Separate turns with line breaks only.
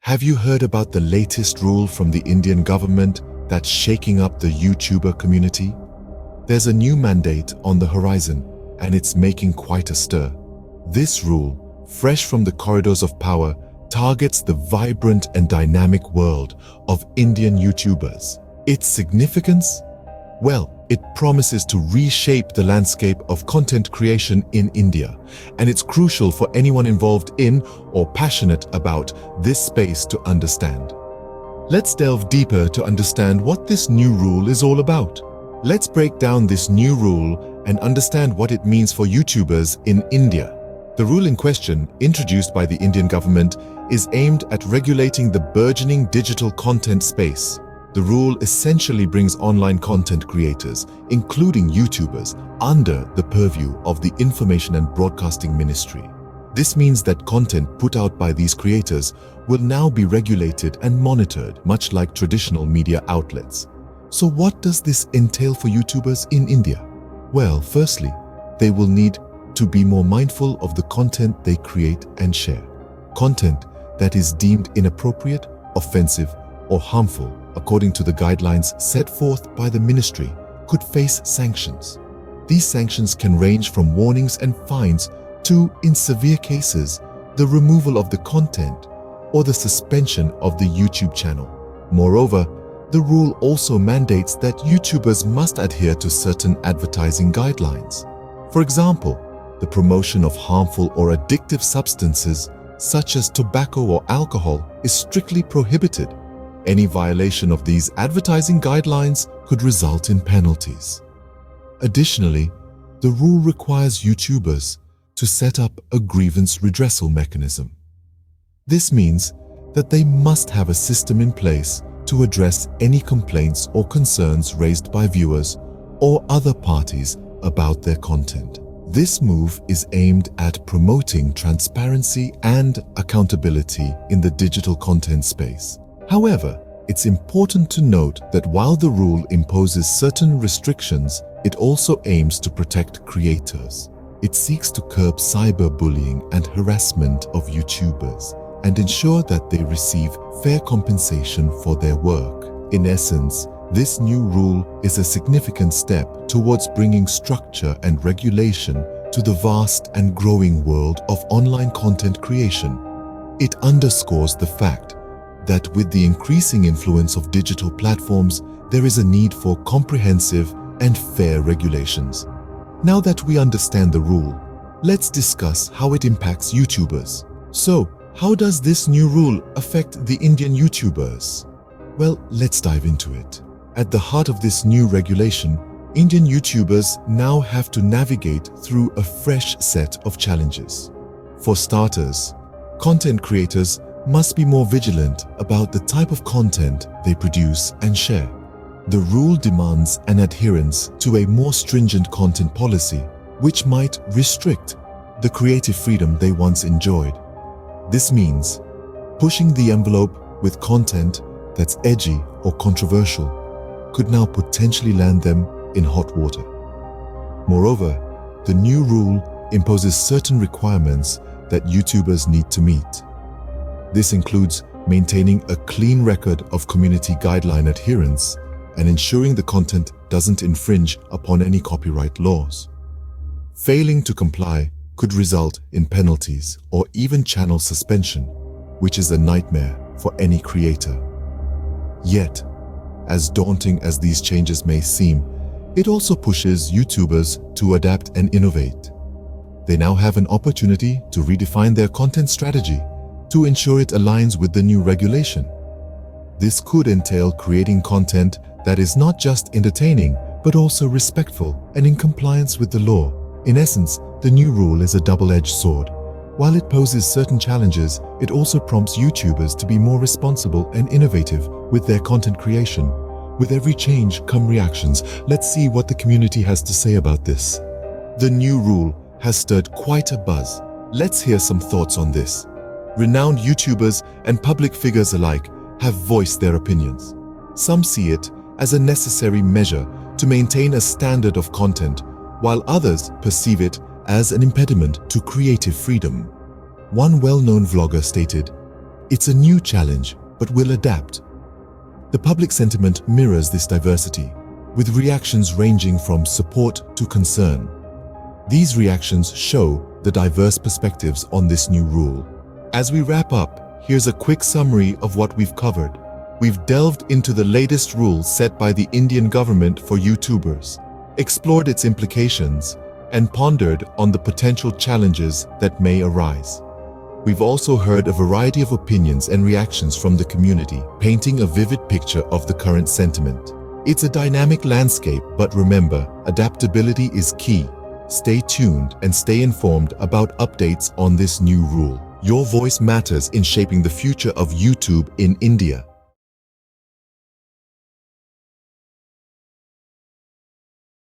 Have you heard about the latest rule from the Indian government that's shaking up the YouTuber community? There's a new mandate on the horizon, and it's making quite a stir. This rule, fresh from the corridors of power, targets the vibrant and dynamic world of Indian YouTubers. Its significance? Well, it promises to reshape the landscape of content creation in India, and it's crucial for anyone involved in or passionate about this space to understand. Let's delve deeper to understand what this new rule is all about. Let's break down this new rule and understand what it means for YouTubers in India. The rule in question, introduced by the Indian government, is aimed at regulating the burgeoning digital content space. The rule essentially brings online content creators, including YouTubers, under the purview of the Information and Broadcasting Ministry. This means that content put out by these creators will now be regulated and monitored, much like traditional media outlets. So what does this entail for YouTubers in India? Well, firstly, they will need to be more mindful of the content they create and share. Content that is deemed inappropriate, offensive, or harmful, according to the guidelines set forth by the ministry, could face sanctions. These sanctions can range from warnings and fines to, in severe cases, the removal of the content or the suspension of the YouTube channel. Moreover, the rule also mandates that YouTubers must adhere to certain advertising guidelines. For example, the promotion of harmful or addictive substances such as tobacco or alcohol is strictly prohibited. Any violation of these advertising guidelines could result in penalties. Additionally, the rule requires YouTubers to set up a grievance redressal mechanism. This means that they must have a system in place to address any complaints or concerns raised by viewers or other parties about their content. This move is aimed at promoting transparency and accountability in the digital content space. However, it's important to note that while the rule imposes certain restrictions, it also aims to protect creators. It seeks to curb cyberbullying and harassment of YouTubers and ensure that they receive fair compensation for their work. In essence, this new rule is a significant step towards bringing structure and regulation to the vast and growing world of online content creation. It underscores the fact that with the increasing influence of digital platforms, there is a need for comprehensive and fair regulations. Now that we understand the rule, let's discuss how it impacts YouTubers. So, how does this new rule affect the Indian YouTubers? Well, let's dive into it. At the heart of this new regulation, Indian YouTubers now have to navigate through a fresh set of challenges. For starters, content creators must be more vigilant about the type of content they produce and share. The rule demands an adherence to a more stringent content policy, which might restrict the creative freedom they once enjoyed. This means pushing the envelope with content that's edgy or controversial could now potentially land them in hot water. Moreover, the new rule imposes certain requirements that YouTubers need to meet. This includes maintaining a clean record of community guideline adherence and ensuring the content doesn't infringe upon any copyright laws. Failing to comply could result in penalties or even channel suspension, which is a nightmare for any creator. Yet, as daunting as these changes may seem, it also pushes YouTubers to adapt and innovate. They now have an opportunity to redefine their content strategy to ensure it aligns with the new regulation. This could entail creating content that is not just entertaining, but also respectful and in compliance with the law. In essence, the new rule is a double-edged sword. While it poses certain challenges, it also prompts YouTubers to be more responsible and innovative with their content creation. With every change come reactions. Let's see what the community has to say about this. The new rule has stirred quite a buzz. Let's hear some thoughts on this. Renowned YouTubers and public figures alike have voiced their opinions. Some see it as a necessary measure to maintain a standard of content, while others perceive it as an impediment to creative freedom. One well-known vlogger stated, It's a new challenge, but we'll adapt. The public sentiment mirrors this diversity, with reactions ranging from support to concern. These reactions show the diverse perspectives on this new rule. As we wrap up, here's a quick summary of what we've covered. We've delved into the latest rules set by the Indian government for YouTubers, explored its implications, and pondered on the potential challenges that may arise. We've also heard a variety of opinions and reactions from the community, painting a vivid picture of the current sentiment. It's a dynamic landscape, but remember, adaptability is key. Stay tuned and stay informed about updates on this new rule. Your voice matters in shaping the future of YouTube in India.